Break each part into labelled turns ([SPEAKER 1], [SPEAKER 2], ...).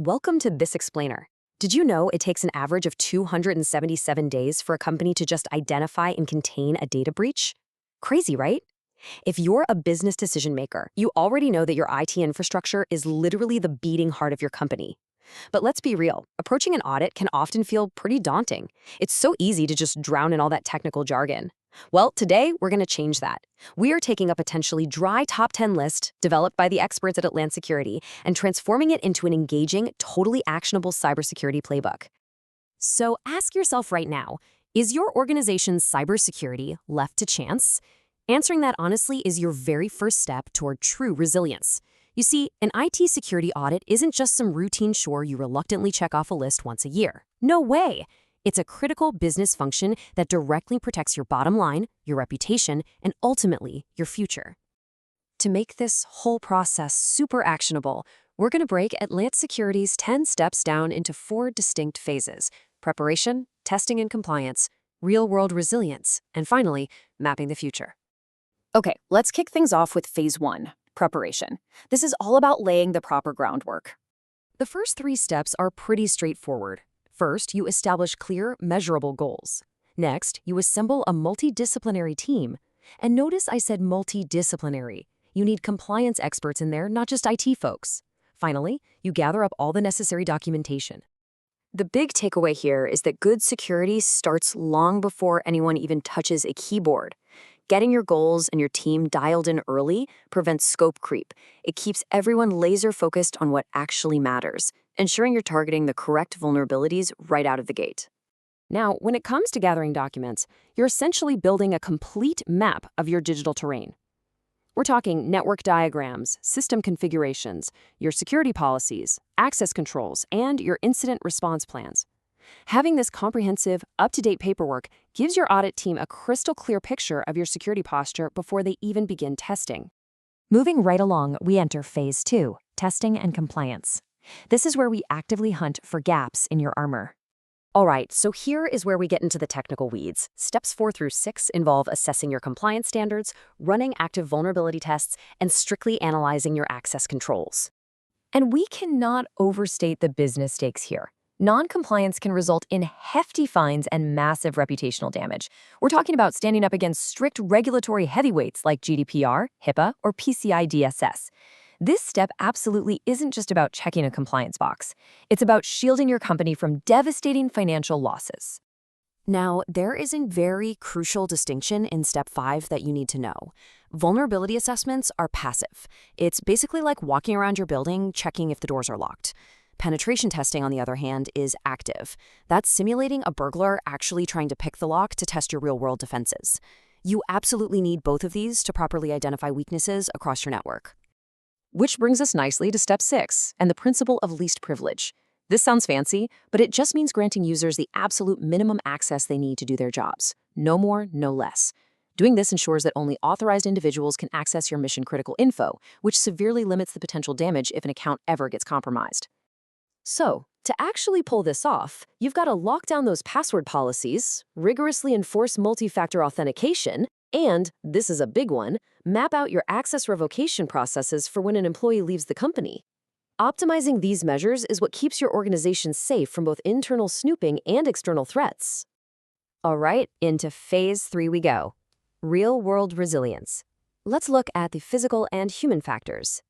[SPEAKER 1] Welcome to This Explainer. Did you know it takes an average of 277 days for a company to just identify and contain a data breach? Crazy, right? If you're a business decision maker, you already know that your IT infrastructure is literally the beating heart of your company. But let's be real, approaching an audit can often feel pretty daunting. It's so easy to just drown in all that technical jargon. Well, today we're going to change that. We are taking a potentially dry top 10 list developed by the experts at Atlant Security and transforming it into an engaging, totally actionable cybersecurity playbook. So ask yourself right now, is your organization's cybersecurity left to chance? Answering that honestly is your very first step toward true resilience. You see, an IT security audit isn't just some routine chore you reluctantly check off a list once a year. No way! It's a critical business function that directly protects your bottom line, your reputation, and ultimately, your future. To make this whole process super actionable, we're going to break Atlant Security's 10 steps down into 4 distinct phases: preparation, testing and compliance, real-world resilience, and finally, mapping the future. Okay, let's kick things off with phase 1, preparation. This is all about laying the proper groundwork. The first 3 steps are pretty straightforward. First, you establish clear, measurable goals. Next, you assemble a multidisciplinary team. And notice I said multidisciplinary. You need compliance experts in there, not just IT folks. Finally, you gather up all the necessary documentation. The big takeaway here is that good security starts long before anyone even touches a keyboard. Getting your goals and your team dialed in early prevents scope creep. It keeps everyone laser-focused on what actually matters, ensuring you're targeting the correct vulnerabilities right out of the gate. Now, when it comes to gathering documents, you're essentially building a complete map of your digital terrain. We're talking network diagrams, system configurations, your security policies, access controls, and your incident response plans. Having this comprehensive, up-to-date paperwork gives your audit team a crystal clear picture of your security posture before they even begin testing. Moving right along, we enter phase 2, testing and compliance. This is where we actively hunt for gaps in your armor. All right, so here is where we get into the technical weeds. Steps 4 through 6 involve assessing your compliance standards, running active vulnerability tests, and strictly analyzing your access controls. And we cannot overstate the business stakes here. Non-compliance can result in hefty fines and massive reputational damage. We're talking about standing up against strict regulatory heavyweights like GDPR, HIPAA, or PCI DSS. This step absolutely isn't just about checking a compliance box. It's about shielding your company from devastating financial losses. Now, there is a very crucial distinction in step 5 that you need to know. Vulnerability assessments are passive. It's basically like walking around your building, checking if the doors are locked. Penetration testing, on the other hand, is active. That's simulating a burglar actually trying to pick the lock to test your real-world defenses. You absolutely need both of these to properly identify weaknesses across your network. Which brings us nicely to step 6, and the principle of least privilege. This sounds fancy, but it just means granting users the absolute minimum access they need to do their jobs. No more, no less. Doing this ensures that only authorized individuals can access your mission-critical info, which severely limits the potential damage if an account ever gets compromised. So, to actually pull this off, you've got to lock down those password policies, rigorously enforce multi-factor authentication, and, this is a big one, map out your access revocation processes for when an employee leaves the company. Optimizing these measures is what keeps your organization safe from both internal snooping and external threats. All right, into phase 3 we go. Real-world resilience. Let's look at the physical and human factors.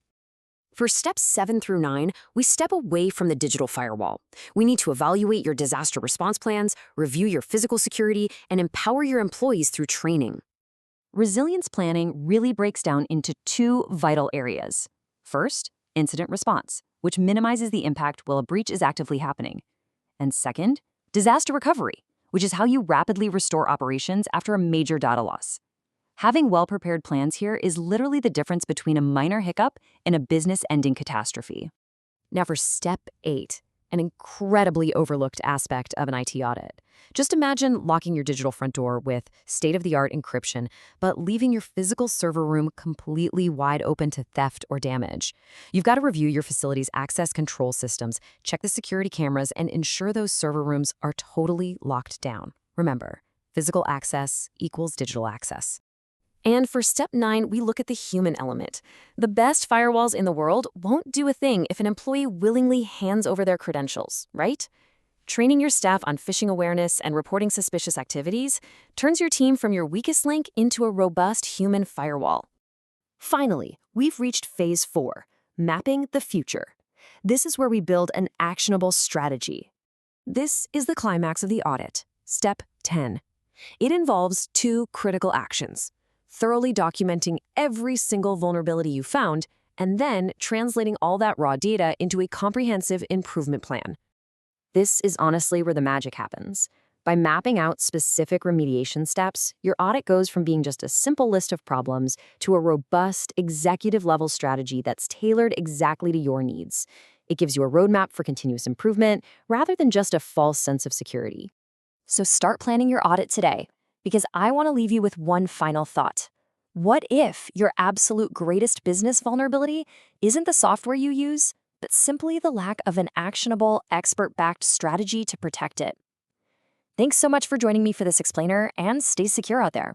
[SPEAKER 1] For steps 7 through 9, we step away from the digital firewall. We need to evaluate your disaster response plans, review your physical security, and empower your employees through training. Resilience planning really breaks down into 2 vital areas. First, incident response, which minimizes the impact while a breach is actively happening. And second, disaster recovery, which is how you rapidly restore operations after a major data loss. Having well-prepared plans here is literally the difference between a minor hiccup and a business-ending catastrophe. Now for step 8, an incredibly overlooked aspect of an IT audit. Just imagine locking your digital front door with state-of-the-art encryption, but leaving your physical server room completely wide open to theft or damage. You've got to review your facility's access control systems, check the security cameras, and ensure those server rooms are totally locked down. Remember, physical access equals digital access. And for step 9, we look at the human element. The best firewalls in the world won't do a thing if an employee willingly hands over their credentials, right? Training your staff on phishing awareness and reporting suspicious activities turns your team from your weakest link into a robust human firewall. Finally, we've reached phase 4, mapping the future. This is where we build an actionable strategy. This is the climax of the audit, step 10. It involves 2 critical actions: thoroughly documenting every single vulnerability you found, and then translating all that raw data into a comprehensive improvement plan. This is honestly where the magic happens. By mapping out specific remediation steps, your audit goes from being just a simple list of problems to a robust, executive-level strategy that's tailored exactly to your needs. It gives you a roadmap for continuous improvement rather than just a false sense of security. So start planning your audit today, because I want to leave you with one final thought. What if your absolute greatest business vulnerability isn't the software you use, but simply the lack of an actionable, expert-backed strategy to protect it? Thanks so much for joining me for this explainer, and stay secure out there.